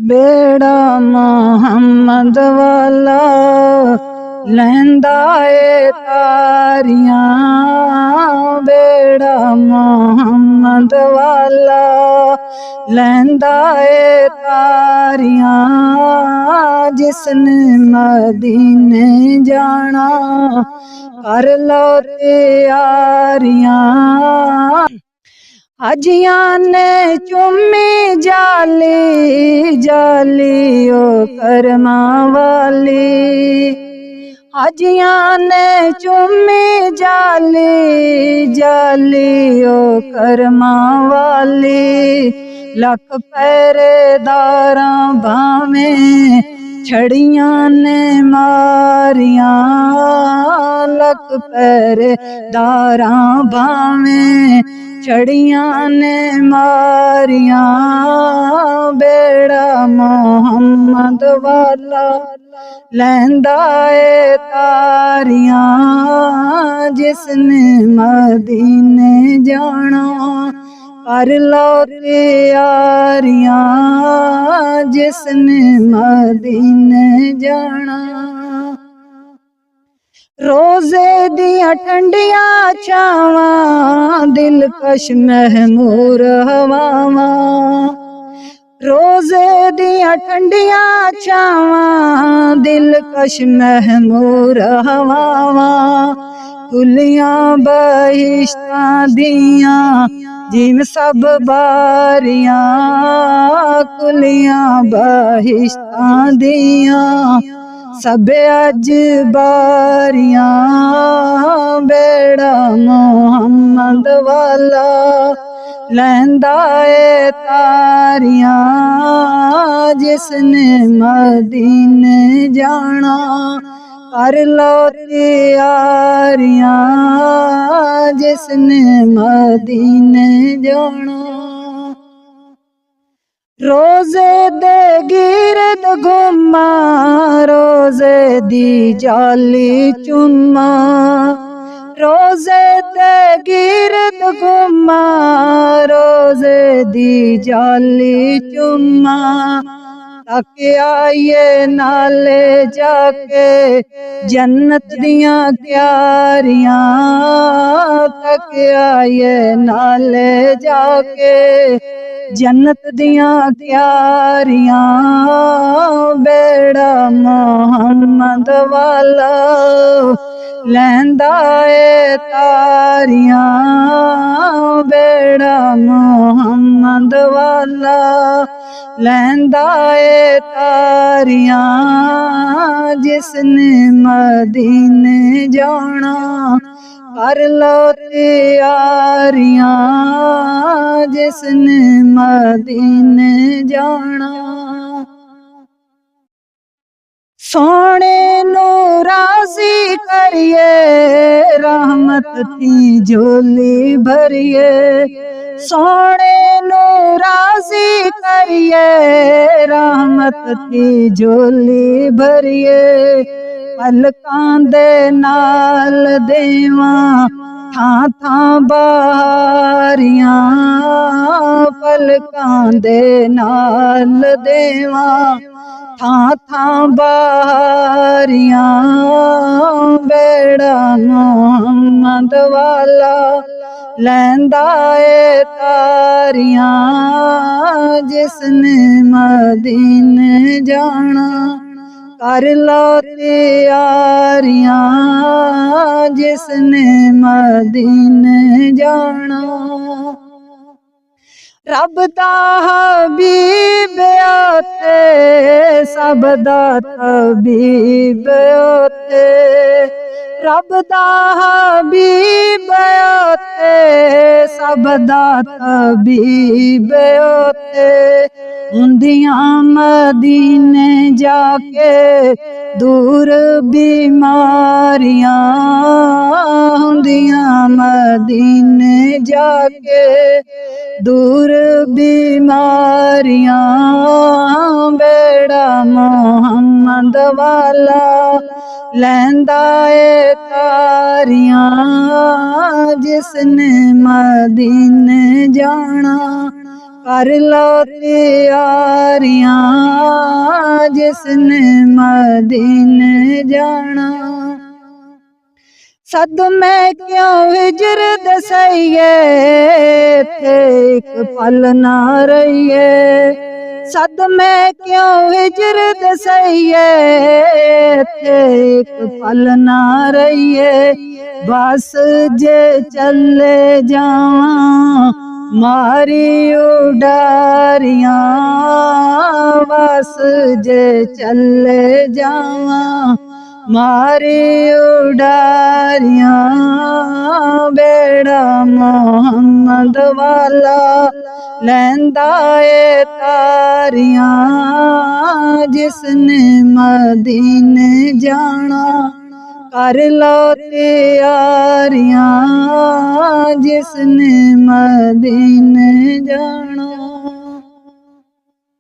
बेड़ा मोहम्मद वाला लैंदा ए तारियां, बेड़ा मोहम्मद वाला लैंदा ए तारियां, जिसने मदीने जाना कर लो तैयारियां। हाजियां ने चुम्मी जाली जाली ओ करमा वाली, हाजियां ने चुम्मी जाली जाली ओ करमा वाली, लख पहरेदारां भावें छड़ियां ने मारियां, लख पहरेदारां भावें छड़ियां ने मारियां, बेड़ा मोहम्मद वाला लैंदा ए तारियां, जिसने मदीने जाना कर लो तैयारियां, जिसने मदीने जाना। रोजे दिया ठंडियां छावां दिलकश महमूर हवावां, रोजे दिया ठंडियां छावां दिलकश महमूर हवावां, खुलियां बहिश्तां दियां जिम सब बारियां, खुलियां बहिश्तां दियां सब अज बारियां, बेड़ा मोहम्मद वाला लैंदा ए तारियां, जिसने मदीने जाना कर लो तैयारियां, जिसने मदीने जाना। रोजे दे गिरद घुमा रोजे दी जाली चुम्मा, रोजे दे गिरद घुमा रोजे दी जाली चुम्मा, तक आइए नाले जाके जन्नत दियां क्यारियां, तक आइए नाले जाके जन्नत दियां क्यारियां, बेड़ा मोहम्मद वाला लैंदा ए तारियां, बेड़ा मोहम्मद वाला लैंदा ए तारियां, जिसने मदीने जाना कर लो तैयारियां, जिसने मदीने जाना। सोने नू राज़ी करिए रहमत दी झोली भरिए, सोने नू राज़ी करिए रहमत दी झोली भरिए, पलकां दे नाल देवां थां थां बहारियां, पलकां दे नाल देवां थां थां बहारियां, बेड़ा मोहम्मद वाला लैंदा ए तारियां, जिसने मदीने जाना कर लो तैयारियां, जिसने मदीने जाना। रब दा हबीब ओते सब दा तबीब ओते, रब दा हबीब ओते सब दा तबीब ओते, हुंदियां मदीने जाके दूर बीमारियां, हुंदियां मदीने जाके दूर बीमारियां, बेड़ा मोहम्मद वाला लैंदा ए तारियां, जिसने मदीने जाना कर लो तैयारियां जिसने मदीने जाना। सदमे क्यों हिजरत सही थे एक पल ना रहिए। सदमे क्यों हिजरत सही थे एक पल ना रहिए। बस जे चले जावां मारी उडारियां। बस जे चले जावां मारी उडारियां। बेड़ा मोहम्मद वाला लैंदा ए तारियां जिसने मदीने जाना। कर लो तैयारियां जिसने मदीने जाना।